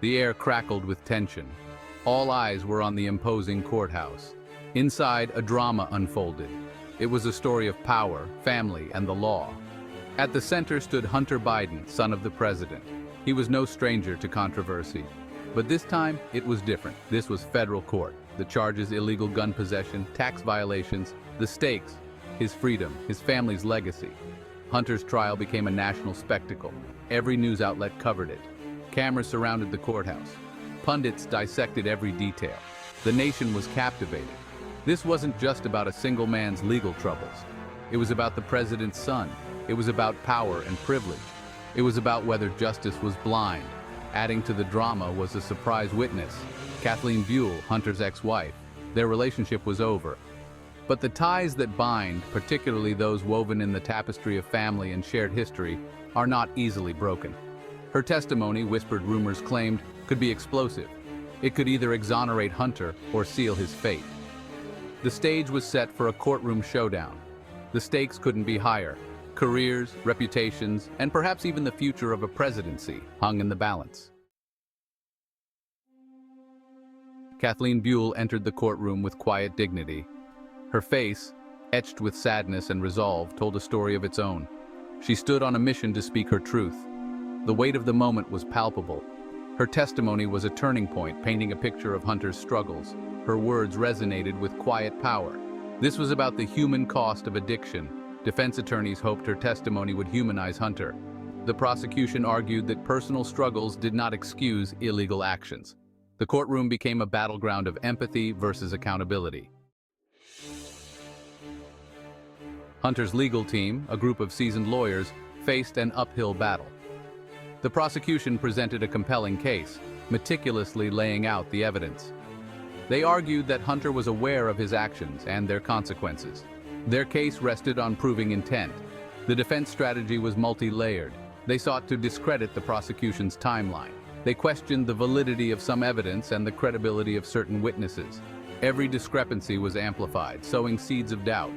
The air crackled with tension. All eyes were on the imposing courthouse. Inside, a drama unfolded. It was a story of power, family, and the law. At the center stood Hunter Biden, son of the president. He was no stranger to controversy. But this time, it was different. This was federal court. The charges: illegal gun possession, tax violations. The stakes: his freedom, his family's legacy. Hunter's trial became a national spectacle. Every news outlet covered it. Cameras surrounded the courthouse. Pundits dissected every detail. The nation was captivated. This wasn't just about a single man's legal troubles. It was about the president's son. It was about power and privilege. It was about whether justice was blind. Adding to the drama was a surprise witness, Kathleen Buell, Hunter's ex-wife. Their relationship was over. But the ties that bind, particularly those woven in the tapestry of family and shared history, are not easily broken. Her testimony, whispered rumors claimed, could be explosive. It could either exonerate Hunter or seal his fate. The stage was set for a courtroom showdown. The stakes couldn't be higher. Careers, reputations, and perhaps even the future of a presidency hung in the balance. Kathleen Buell entered the courtroom with quiet dignity. Her face, etched with sadness and resolve, told a story of its own. She stood on a mission to speak her truth. The weight of the moment was palpable. Her testimony was a turning point, painting a picture of Hunter's struggles. Her words resonated with quiet power. This was about the human cost of addiction. Defense attorneys hoped her testimony would humanize Hunter. The prosecution argued that personal struggles did not excuse illegal actions. The courtroom became a battleground of empathy versus accountability. Hunter's legal team, a group of seasoned lawyers, faced an uphill battle. The prosecution presented a compelling case, meticulously laying out the evidence. They argued that Hunter was aware of his actions and their consequences. Their case rested on proving intent. The defense strategy was multi-layered. They sought to discredit the prosecution's timeline. They questioned the validity of some evidence and the credibility of certain witnesses. Every discrepancy was amplified, sowing seeds of doubt.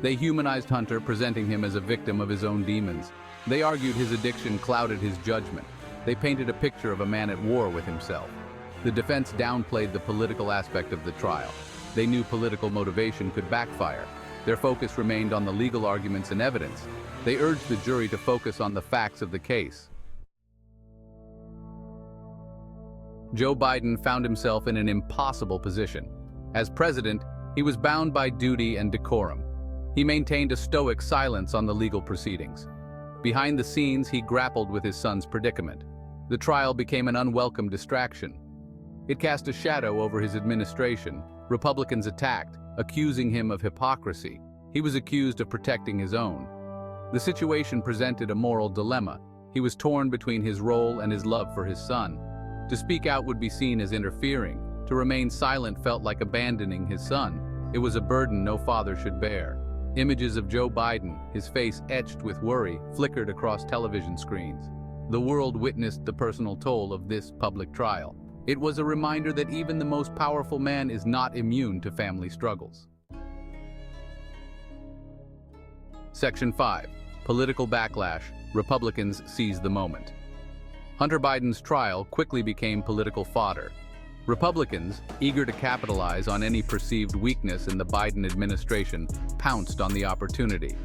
They humanized Hunter, presenting him as a victim of his own demons. They argued his addiction clouded his judgment. They painted a picture of a man at war with himself. The defense downplayed the political aspect of the trial. They knew political motivation could backfire. Their focus remained on the legal arguments and evidence. They urged the jury to focus on the facts of the case. Joe Biden found himself in an impossible position. As president, he was bound by duty and decorum. He maintained a stoic silence on the legal proceedings. Behind the scenes, he grappled with his son's predicament. The trial became an unwelcome distraction. It cast a shadow over his administration. Republicans attacked, accusing him of hypocrisy. He was accused of protecting his own. The situation presented a moral dilemma. He was torn between his role and his love for his son. To speak out would be seen as interfering. To remain silent felt like abandoning his son. It was a burden no father should bear. Images of Joe Biden, his face etched with worry, flickered across television screens. The world witnessed the personal toll of this public trial. It was a reminder that even the most powerful man is not immune to family struggles. Section 5. Political backlash. Republicans seize the moment. Hunter Biden's trial quickly became political fodder. Republicans, eager to capitalize on any perceived weakness in the Biden administration, pounced on the opportunity.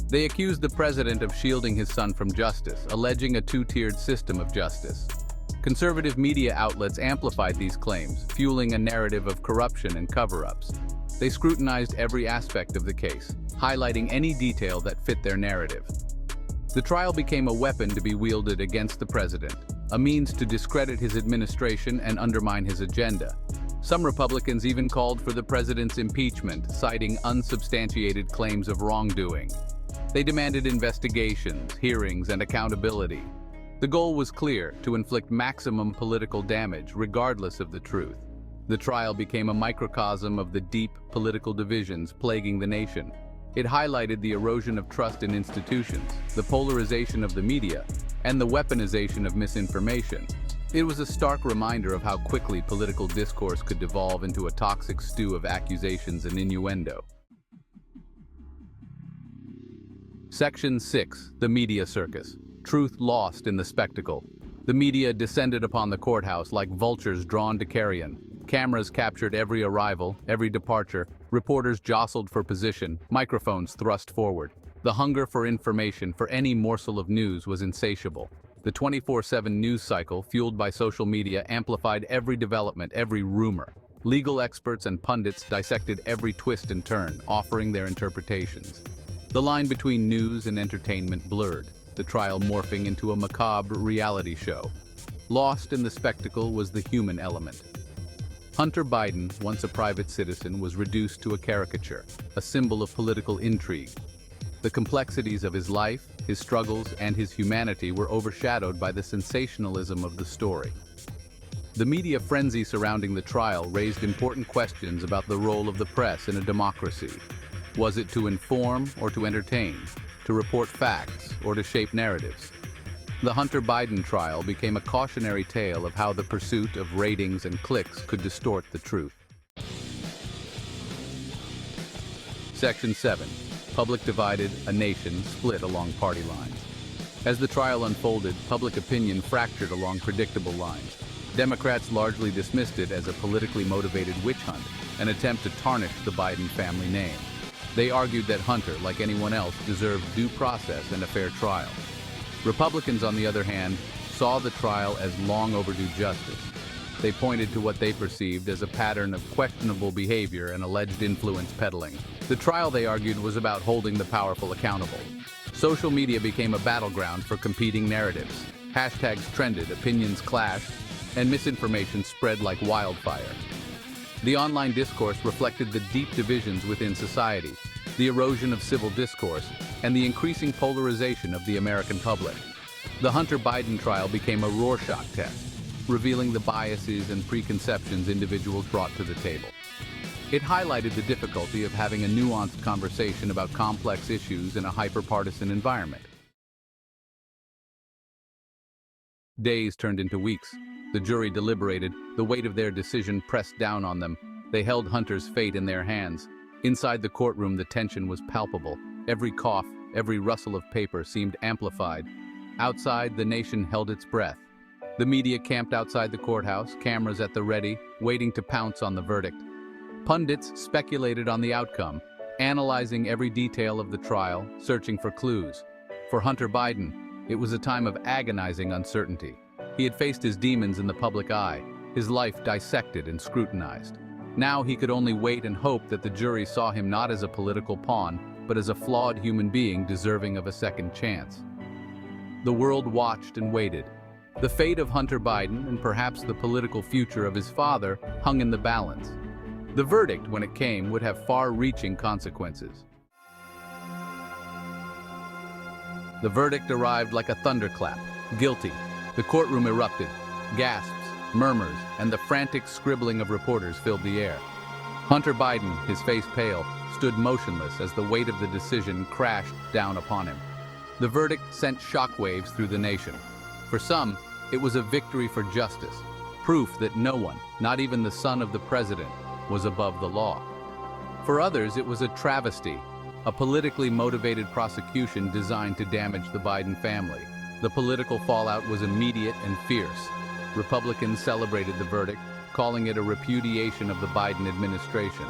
They accused the president of shielding his son from justice, alleging a two-tiered system of justice. Conservative media outlets amplified these claims, fueling a narrative of corruption and cover-ups. They scrutinized every aspect of the case, highlighting any detail that fit their narrative. The trial became a weapon to be wielded against the president, a means to discredit his administration and undermine his agenda. Some Republicans even called for the president's impeachment, citing unsubstantiated claims of wrongdoing. They demanded investigations, hearings, and accountability. The goal was clear: to inflict maximum political damage, regardless of the truth. The trial became a microcosm of the deep political divisions plaguing the nation. It highlighted the erosion of trust in institutions, the polarization of the media, and the weaponization of misinformation. It was a stark reminder of how quickly political discourse could devolve into a toxic stew of accusations and innuendo. Section 6. The Media Circus. Truth lost in the spectacle. The media descended upon the courthouse like vultures drawn to carrion. Cameras captured every arrival, every departure. Reporters jostled for position, microphones thrust forward. The hunger for information, for any morsel of news, was insatiable. The 24/7 news cycle, fueled by social media, amplified every development, every rumor. Legal experts and pundits dissected every twist and turn, offering their interpretations. The line between news and entertainment blurred, the trial morphing into a macabre reality show. Lost in the spectacle was the human element. Hunter Biden, once a private citizen, was reduced to a caricature, a symbol of political intrigue. The complexities of his life, his struggles, and his humanity were overshadowed by the sensationalism of the story. The media frenzy surrounding the trial raised important questions about the role of the press in a democracy. Was it to inform or to entertain, to report facts or to shape narratives? The Hunter Biden trial became a cautionary tale of how the pursuit of ratings and clicks could distort the truth. Section 7. Public divided, a nation split along party lines. As the trial unfolded, public opinion fractured along predictable lines. Democrats largely dismissed it as a politically motivated witch hunt, an attempt to tarnish the Biden family name. They argued that Hunter, like anyone else, deserved due process and a fair trial. Republicans, on the other hand, saw the trial as long overdue justice. They pointed to what they perceived as a pattern of questionable behavior and alleged influence peddling. The trial, they argued, was about holding the powerful accountable. Social media became a battleground for competing narratives. Hashtags trended, opinions clashed, and misinformation spread like wildfire. The online discourse reflected the deep divisions within society, the erosion of civil discourse, and the increasing polarization of the American public. The Hunter Biden trial became a Rorschach test, revealing the biases and preconceptions individuals brought to the table. It highlighted the difficulty of having a nuanced conversation about complex issues in a hyper-partisan environment. Days turned into weeks. The jury deliberated, the weight of their decision pressed down on them. They held Hunter's fate in their hands. Inside the courtroom, the tension was palpable. Every cough, every rustle of paper seemed amplified. Outside, the nation held its breath. The media camped outside the courthouse, cameras at the ready, waiting to pounce on the verdict. Pundits speculated on the outcome, analyzing every detail of the trial, searching for clues. For Hunter Biden, it was a time of agonizing uncertainty. He had faced his demons in the public eye, his life dissected and scrutinized. Now he could only wait and hope that the jury saw him not as a political pawn, but as a flawed human being deserving of a second chance. The world watched and waited. The fate of Hunter Biden, and perhaps the political future of his father, hung in the balance. The verdict, when it came, would have far-reaching consequences. The verdict arrived like a thunderclap. Guilty. The courtroom erupted. Gasps, murmurs, and the frantic scribbling of reporters filled the air. Hunter Biden, his face pale, stood motionless as the weight of the decision crashed down upon him. The verdict sent shockwaves through the nation. For some, it was a victory for justice, proof that no one, not even the son of the president, was above the law. For others, it was a travesty, a politically motivated prosecution designed to damage the Biden family. The political fallout was immediate and fierce. Republicans celebrated the verdict, calling it a repudiation of the Biden administration.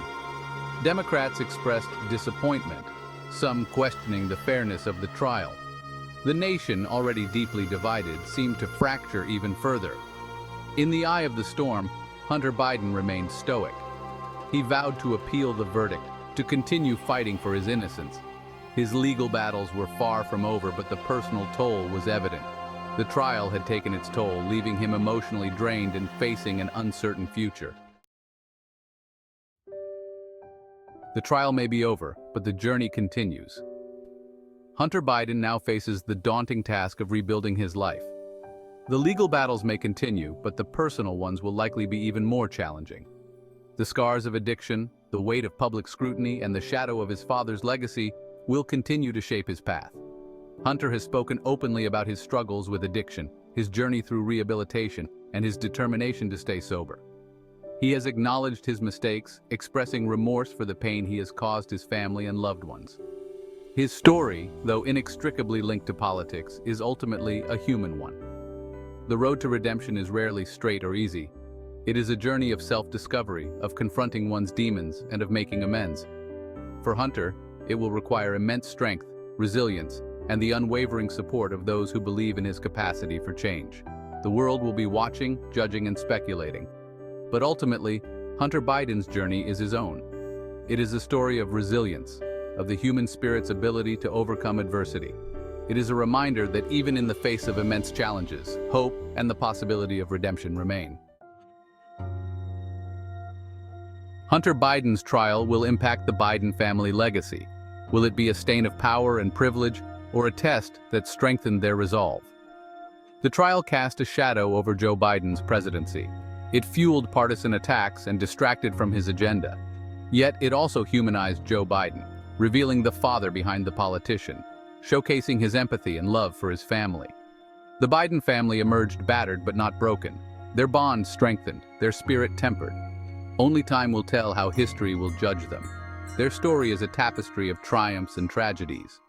Democrats expressed disappointment, some questioning the fairness of the trial. The nation, already deeply divided, seemed to fracture even further. In the eye of the storm, Hunter Biden remained stoic. He vowed to appeal the verdict, to continue fighting for his innocence. His legal battles were far from over, but the personal toll was evident. The trial had taken its toll, leaving him emotionally drained and facing an uncertain future. The trial may be over, but the journey continues. Hunter Biden now faces the daunting task of rebuilding his life. The legal battles may continue, but the personal ones will likely be even more challenging. The scars of addiction, the weight of public scrutiny, and the shadow of his father's legacy will continue to shape his path. Hunter has spoken openly about his struggles with addiction, his journey through rehabilitation, and his determination to stay sober. He has acknowledged his mistakes, expressing remorse for the pain he has caused his family and loved ones. His story, though inextricably linked to politics, is ultimately a human one. the road to redemption is rarely straight or easy. It is a journey of self-discovery, of confronting one's demons, and of making amends. For Hunter, it will require immense strength, resilience, and the unwavering support of those who believe in his capacity for change. The world will be watching, judging, and speculating. But ultimately, Hunter Biden's journey is his own. It is a story of resilience, of the human spirit's ability to overcome adversity. It is a reminder that even in the face of immense challenges, hope and the possibility of redemption remain. Hunter Biden's trial will impact the Biden family legacy. Will it be a stain of power and privilege, or a test that strengthened their resolve? The trial cast a shadow over Joe Biden's presidency. It fueled partisan attacks and distracted from his agenda. Yet it also humanized Joe Biden, revealing the father behind the politician, showcasing his empathy and love for his family. The Biden family emerged battered but not broken, their bond strengthened, their spirit tempered. Only time will tell how history will judge them. Their story is a tapestry of triumphs and tragedies,